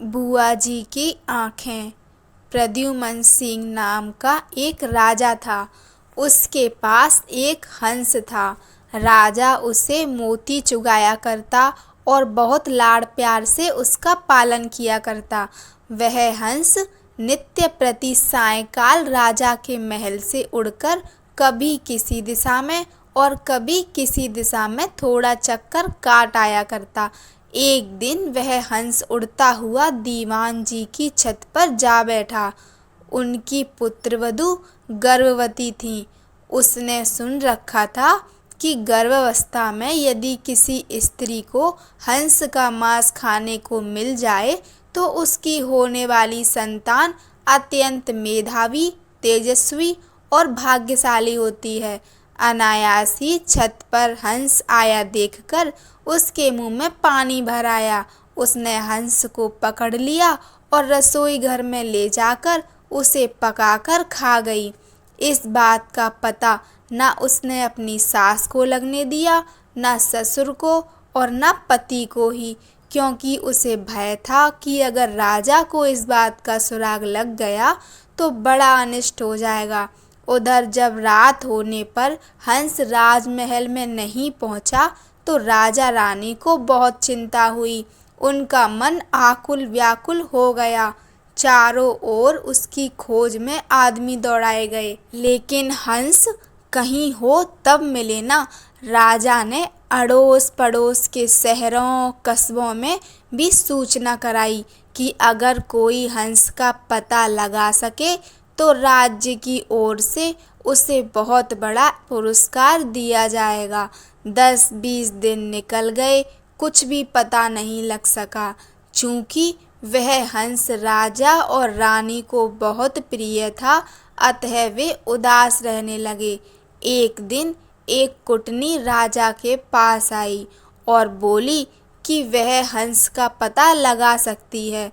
बुआ जी की आँखें। प्रद्युमन सिंह नाम का एक राजा था। उसके पास एक हंस था। राजा उसे मोती चुगाया करता और बहुत लाड़ प्यार से उसका पालन किया करता। वह हंस नित्य प्रति सायंकाल राजा के महल से उड़कर कभी किसी दिशा में और कभी किसी दिशा में थोड़ा चक्कर काट आया करता। एक दिन वह हंस उड़ता हुआ दीवान जी की छत पर जा बैठा। उनकी पुत्रवधू गर्भवती थी। उसने सुन रखा था कि गर्भावस्था में यदि किसी स्त्री को हंस का मांस खाने को मिल जाए तो उसकी होने वाली संतान अत्यंत मेधावी, तेजस्वी और भाग्यशाली होती है। अनायास ही छत पर हंस आया देखकर उसके मुंह में पानी भर आया। उसने हंस को पकड़ लिया और रसोई घर में ले जाकर उसे पकाकर खा गई। इस बात का पता न उसने अपनी सास को लगने दिया, न ससुर को और न पति को ही, क्योंकि उसे भय था कि अगर राजा को इस बात का सुराग लग गया तो बड़ा अनिष्ट हो जाएगा। उधर जब रात होने पर हंस राजमहल में नहीं पहुंचा तो राजा रानी को बहुत चिंता हुई। उनका मन आकुल व्याकुल हो गया। चारों ओर उसकी खोज में आदमी दौड़ाए गए, लेकिन हंस कहीं हो तब मिले ना। राजा ने अड़ोस पड़ोस के शहरों कस्बों में भी सूचना कराई कि अगर कोई हंस का पता लगा सके तो राज्य की ओर से उसे बहुत बड़ा पुरस्कार दिया जाएगा। 10-20 दिन निकल गए, कुछ भी पता नहीं लग सका। चूंकि वह हंस राजा और रानी को बहुत प्रिय था, अतः वे उदास रहने लगे। एक दिन एक कुटनी राजा के पास आई और बोली कि वह हंस का पता लगा सकती है,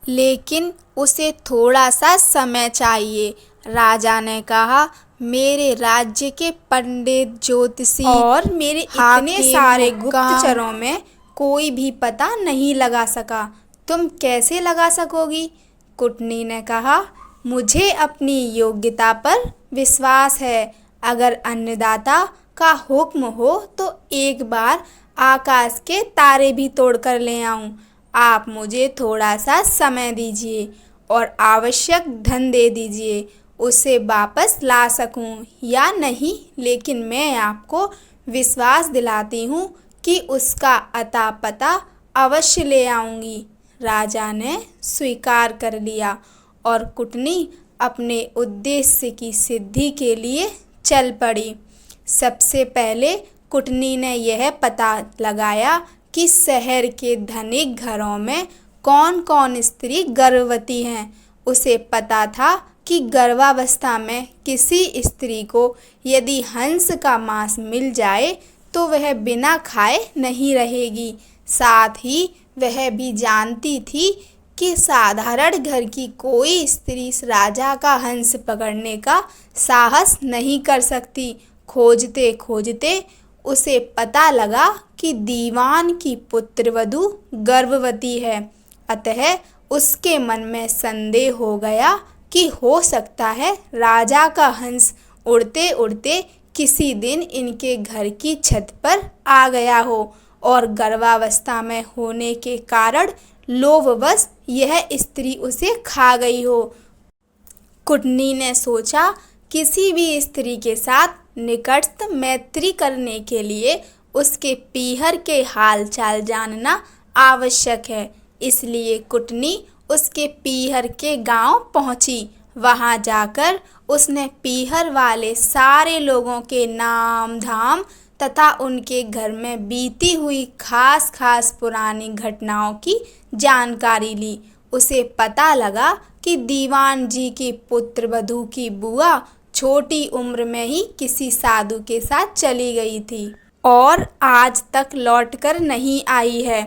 लेकिन उसे थोड़ा सा समय चाहिए। राजा ने कहा, मेरे राज्य के पंडित, ज्योतिषी और मेरे इतने सारे गुप्तचरों में कोई भी पता नहीं लगा सका। तुम कैसे लगा सकोगी? कुटनी ने कहा, मुझे अपनी योग्यता पर विश्वास है। अगर अन्नदाता का हुक्म हो तो एक बार आकाश के तारे भी तोड़कर ले आऊं। आप मुझे थोड़ा सा समय दीजिए और आवश्यक धन दे दीजिए, उसे वापस ला सकूं या नहीं, लेकिन मैं आपको विश्वास दिलाती हूं कि उसका अता पता अवश्य ले आऊंगी। राजा ने स्वीकार कर लिया और कुटनी अपने उद्देश्य की सिद्धि के लिए चल पड़ी। सबसे पहले कुटनी ने यह पता लगाया कि शहर के धनिक घरों में कौन कौन स्त्री गर्भवती हैं। उसे पता था कि गर्भावस्था में किसी स्त्री को यदि हंस का मांस मिल जाए तो वह बिना खाए नहीं रहेगी। साथ ही वह भी जानती थी कि साधारण घर की कोई स्त्री राजा का हंस पकड़ने का साहस नहीं कर सकती। खोजते खोजते उसे पता लगा कि दीवान की पुत्रवधू गर्भवती है। अतः उसके मन में संदेह हो गया कि हो सकता है राजा का हंस उड़ते उड़ते किसी दिन इनके घर की छत पर आ गया हो और गर्भावस्था में होने के कारण लोभवश यह स्त्री उसे खा गई हो। कुटनी ने सोचा, किसी भी स्त्री के साथ निकटस्थ मैत्री करने के लिए उसके पीहर के हाल चाल जानना आवश्यक है। इसलिए कुटनी उसके पीहर के गांव पहुंची। वहां जाकर उसने पीहर वाले सारे लोगों के नाम धाम तथा उनके घर में बीती हुई खास खास पुरानी घटनाओं की जानकारी ली। उसे पता लगा कि दीवान जी की पुत्रवधू की बुआ छोटी उम्र में ही किसी साधु के साथ चली गई थी और आज तक लौटकर नहीं आई है।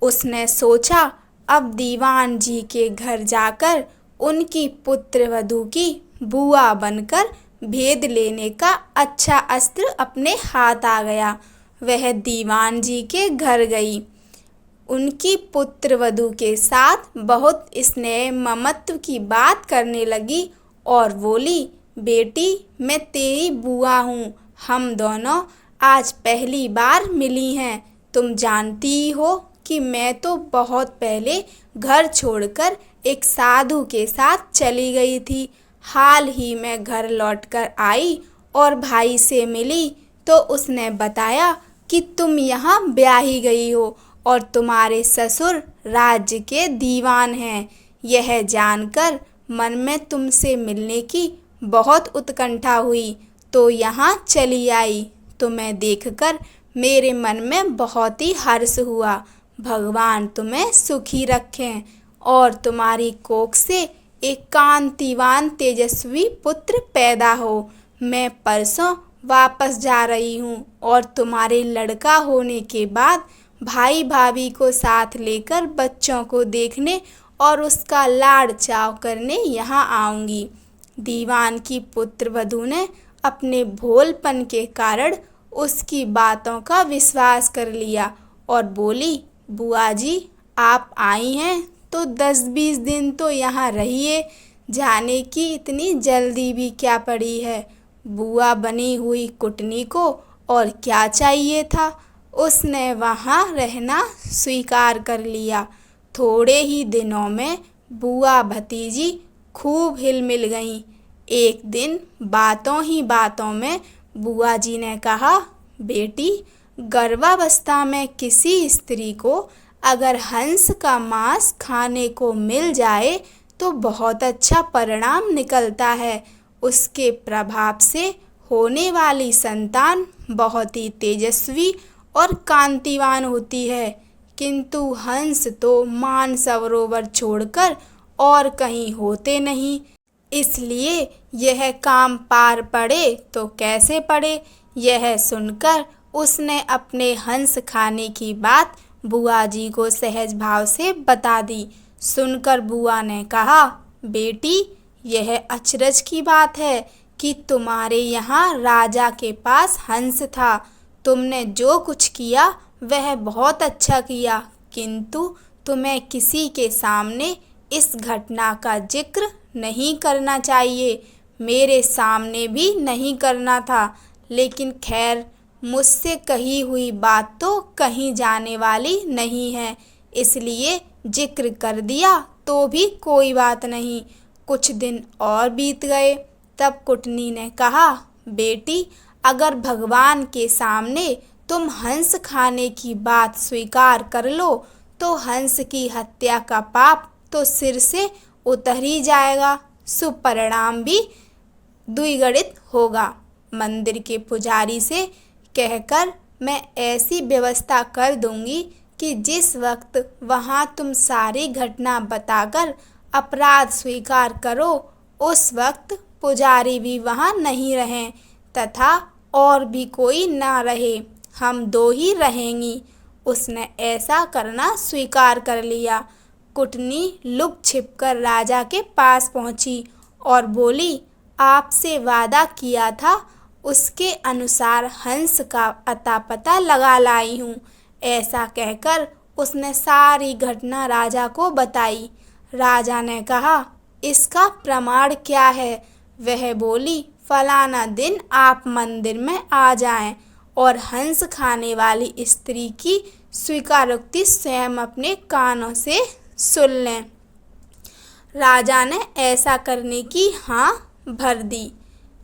उसने सोचा, अब दीवान जी के घर जाकर उनकी पुत्रवधू की बुआ बनकर भेद लेने का अच्छा अस्त्र अपने हाथ आ गया। वह दीवान जी के घर गई। उनकी पुत्रवधू के साथ बहुत स्नेह ममत्व की बात करने लगी और बोली, बेटी मैं तेरी बुआ हूँ, हम दोनों आज पहली बार मिली हैं। तुम जानती ही हो कि मैं तो बहुत पहले घर छोड़कर एक साधु के साथ चली गई थी। हाल ही में घर लौटकर आई और भाई से मिली तो उसने बताया कि तुम यहाँ ब्याही गई हो और तुम्हारे ससुर राज्य के दीवान हैं। यह जानकर मन में तुमसे मिलने की बहुत उत्कंठा हुई तो यहाँ चली आई। तुम्हें देखकर मेरे मन में बहुत ही हर्ष हुआ। भगवान तुम्हें सुखी रखें और तुम्हारी कोख से एक कांतिवान तेजस्वी पुत्र पैदा हो। मैं परसों वापस जा रही हूँ और तुम्हारे लड़का होने के बाद भाई भाभी को साथ लेकर बच्चों को देखने और उसका लाड़ चाव करने यहाँ आऊँगी। दीवान की पुत्रवधू ने अपने भोलपन के कारण उसकी बातों का विश्वास कर लिया और बोली, बुआ जी आप आई हैं तो 10-20 दिन तो यहाँ रहिए, जाने की इतनी जल्दी भी क्या पड़ी है। बुआ बनी हुई कुटनी को और क्या चाहिए था, उसने वहाँ रहना स्वीकार कर लिया। थोड़े ही दिनों में बुआ भतीजी खूब हिल मिल गईं। एक दिन बातों ही बातों में बुआ जी ने कहा, बेटी गर्भावस्था में किसी स्त्री को अगर हंस का मांस खाने को मिल जाए तो बहुत अच्छा परिणाम निकलता है। उसके प्रभाव से होने वाली संतान बहुत ही तेजस्वी और कांतिवान होती है, किंतु हंस तो मानसरोवर छोड़कर और कहीं होते नहीं। इसलिए यह काम पार पड़े तो कैसे पड़े। यह सुनकर उसने अपने हंस खाने की बात बुआ जी को सहज भाव से बता दी। सुनकर बुआ ने कहा, बेटी यह अचरज की बात है कि तुम्हारे यहाँ राजा के पास हंस था। तुमने जो कुछ किया वह बहुत अच्छा किया, किंतु तुम्हें किसी के सामने इस घटना का जिक्र नहीं करना चाहिए। मेरे सामने भी नहीं करना था, लेकिन खैर मुझसे कही हुई बात तो कहीं जाने वाली नहीं है, इसलिए जिक्र कर दिया तो भी कोई बात नहीं। कुछ दिन और बीत गए, तब कुटनी ने कहा, बेटी अगर भगवान के सामने तुम हंस खाने की बात स्वीकार कर लो तो हंस की हत्या का पाप तो सिर से उतर ही जाएगा, शुभ परिणाम भी द्विगुणित होगा। मंदिर के पुजारी से कहकर मैं ऐसी व्यवस्था कर दूंगी कि जिस वक्त वहां तुम सारी घटना बताकर अपराध स्वीकार करो उस वक्त पुजारी भी वहां नहीं रहें तथा और भी कोई ना रहे, हम दो ही रहेंगी। उसने ऐसा करना स्वीकार कर लिया। कुटनी लुक छिपकर राजा के पास पहुंची और बोली, आपसे वादा किया था उसके अनुसार हंस का अता पता लगा लाई हूँ। ऐसा कहकर उसने सारी घटना राजा को बताई। राजा ने कहा, इसका प्रमाण क्या है। वह बोली, फलाना दिन आप मंदिर में आ जाएं और हंस खाने वाली स्त्री की स्वीकारोक्ति स्वयं अपने कानों से सुन लें। राजा ने ऐसा करने की हाँ भर दी।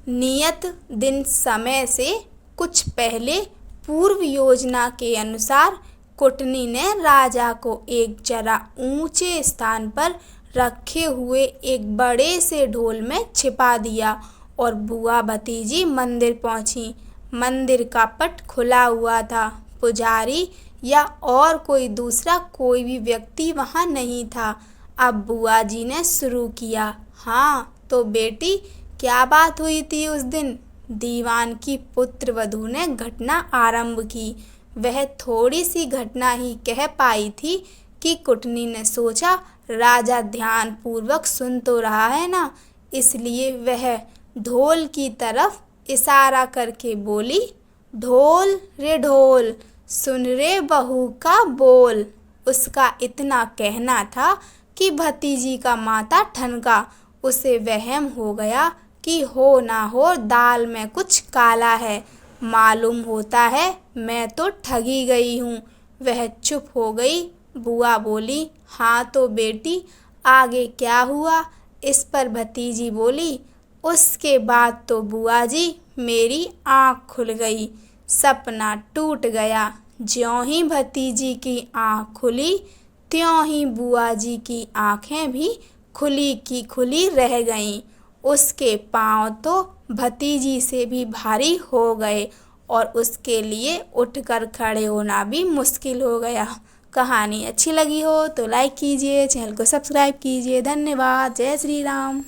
नियत दिन समय से कुछ पहले पूर्व योजना के अनुसार कुटनी ने राजा को एक जरा ऊंचे स्थान पर रखे हुए एक बड़े से ढोल में छिपा दिया और बुआ भतीजी मंदिर पहुंची। मंदिर का पट खुला हुआ था। पुजारी या और कोई दूसरा कोई भी व्यक्ति वहां नहीं था। अब बुआ जी ने शुरू किया, हाँ तो बेटी क्या बात हुई थी उस दिन। दीवान की पुत्रवधू ने घटना आरंभ की। वह थोड़ी सी घटना ही कह पाई थी कि कुटनी ने सोचा राजा ध्यान पूर्वक सुन तो रहा है ना, इसलिए वह ढोल की तरफ इशारा करके बोली, ढोल रे ढोल सुन रे बहू का बोल। उसका इतना कहना था कि भतीजी का माथा ठनका। उसे वहम हो गया कि हो ना हो दाल में कुछ काला है। मालूम होता है मैं तो ठगी गई हूँ। वह चुप हो गई। बुआ बोली, हाँ तो बेटी आगे क्या हुआ? इस पर भतीजी बोली, उसके बाद तो बुआ जी मेरी आँख खुल गई, सपना टूट गया। ज्यों ही भतीजी की आँख खुली त्यों ही बुआ जी की आँखें भी खुली की खुली रह गईं। उसके पाँव तो भतीजी से भी भारी हो गए और उसके लिए उठकर खड़े होना भी मुश्किल हो गया। कहानी अच्छी लगी हो तो लाइक कीजिए, चैनल को सब्सक्राइब कीजिए। धन्यवाद। जय श्री राम।